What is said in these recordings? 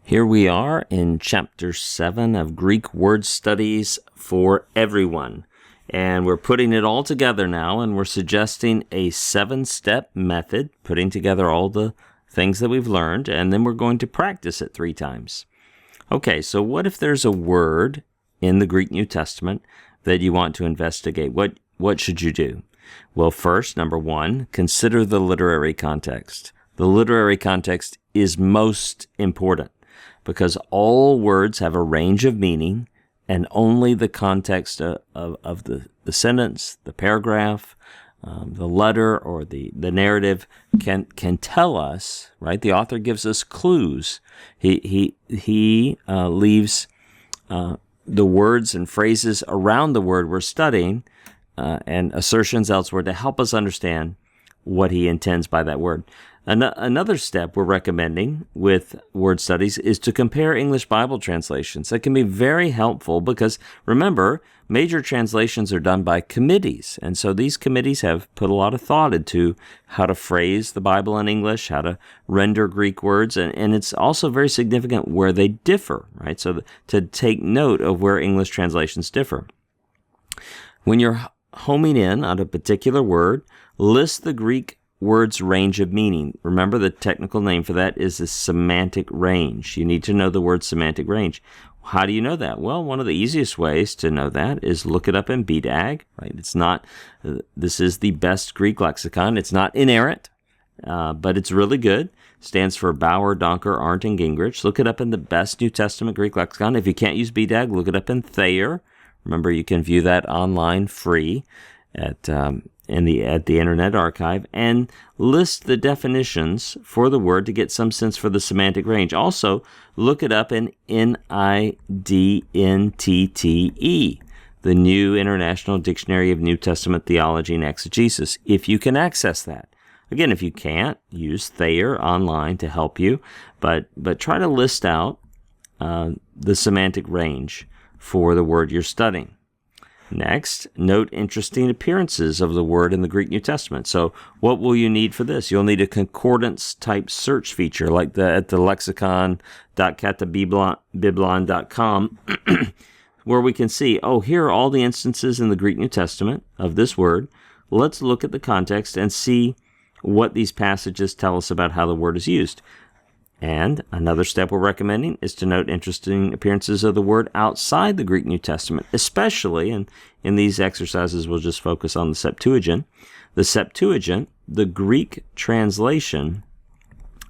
Here we are in Chapter 7 of Greek Word Studies for Everyone. And we're putting it all together now, and we're suggesting a 7-step method, putting together all the things that we've learned, and then we're going to practice it 3 times. Okay, so what if there's a word in the Greek New Testament that you want to investigate? What should you do? Well, first, number 1, consider the literary context. The literary context is most important, because all words have a range of meaning, and only the context of the sentence, the paragraph, the letter, or the narrative can tell us, right? The author gives us clues. He leaves the words and phrases around the word we're studying and assertions elsewhere to help us understand what he intends by that word. Another step we're recommending with word studies is to compare English Bible translations. That can be very helpful because, remember, major translations are done by committees. And so these committees have put a lot of thought into how to phrase the Bible in English, how to render Greek words, and it's also very significant where they differ, right? So to take note of where English translations differ. When you're homing in on a particular word, list the Greek word's range of meaning. Remember, the technical name for that is the semantic range. You need to know the word's semantic range. How do you know that? Well, one of the easiest ways to know that is look it up in BDAG, right? This is the best Greek lexicon. It's not inerrant, but it's really good. Stands for Bauer, Donker, Arndt, and Gingrich. Look it up in the best New Testament Greek lexicon. If you can't use BDAG, look it up in Thayer. Remember, you can view that online free at the Internet Archive, and list the definitions for the word to get some sense for the semantic range. Also, look it up in NIDNTTE, the New International Dictionary of New Testament Theology and Exegesis, if you can access that. Again, if you can't, use Thayer online to help you, but try to list out the semantic range for the word you're studying. Next, note interesting appearances of the word in the Greek New Testament. So what will you need for this? You'll need a concordance-type search feature like at the lexicon.katabiblon.com where we can see, here are all the instances in the Greek New Testament of this word. Let's look at the context and see what these passages tell us about how the word is used. And another step we're recommending is to note interesting appearances of the word outside the Greek New Testament, especially, and in these exercises we'll just focus on the Septuagint. The Septuagint, the Greek translation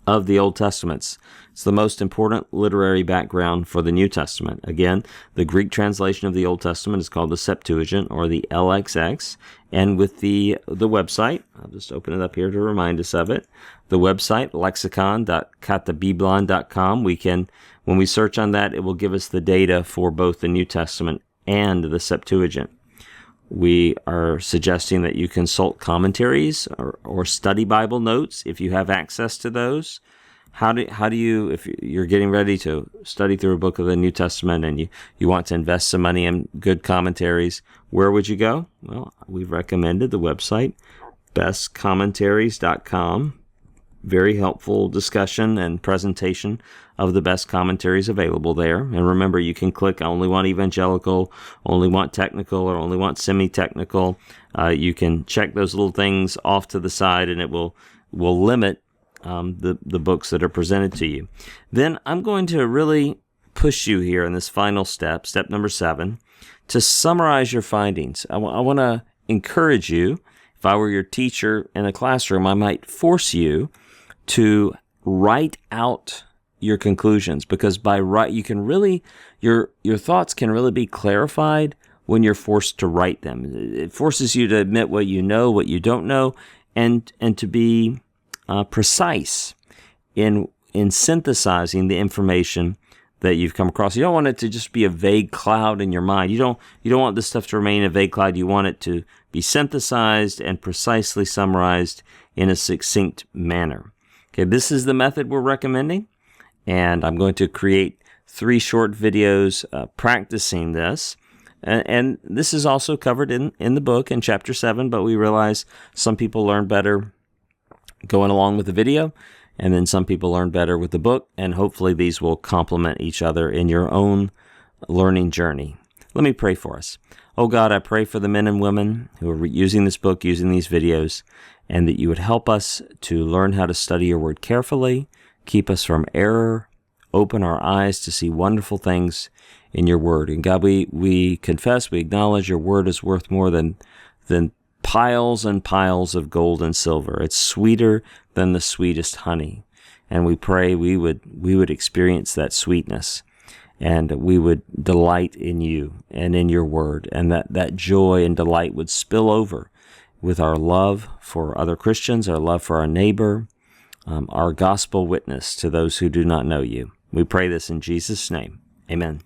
of the Old Testaments. It's the most important literary background for the New Testament. Again, the Greek translation of the Old Testament is called the Septuagint, or the LXX. And with the website, I'll just open it up here to remind us of it. The website, lexicon.katabiblon.com, when we search on that, it will give us the data for both the New Testament and the Septuagint. We are suggesting that you consult commentaries or study Bible notes if you have access to those. How do you, if you're getting ready to study through a book of the New Testament and you want to invest some money in good commentaries, where would you go? Well, we've recommended the website, bestcommentaries.com. Very helpful discussion and presentation of the best commentaries available there. And remember, you can click only want evangelical, only want technical, or only want semi-technical. You can check those little things off to the side, and it will limit the books that are presented to you. Then I'm going to really push you here in this final step number 7, to summarize your findings. I want to encourage you. If I were your teacher in a classroom, I might force you to write out your conclusions, because you can really, your thoughts can really be clarified when you're forced to write them. It forces you to admit what you know, what you don't know, and to be precise in synthesizing the information that you've come across. You don't want it to just be a vague cloud in your mind. You don't want this stuff to remain a vague cloud. You want it to be synthesized and precisely summarized in a succinct manner. Okay, this is the method we're recommending, and I'm going to create 3 short videos practicing this. And this is also covered in the book in Chapter 7, but we realize some people learn better going along with the video. and then some people learn better with the book, and hopefully these will complement each other in your own learning journey. Let me pray for us. Oh God, I pray for the men and women who are using this book, using these videos, and that you would help us to learn how to study your word carefully, keep us from error, open our eyes to see wonderful things in your word. And God, we confess, we acknowledge your word is worth more than piles and piles of gold and silver. It's sweeter than the sweetest honey. And we pray we would experience that sweetness, and we would delight in you and in your word, and that joy and delight would spill over with our love for other Christians, our love for our neighbor, our gospel witness to those who do not know you. We pray this in Jesus' name. Amen.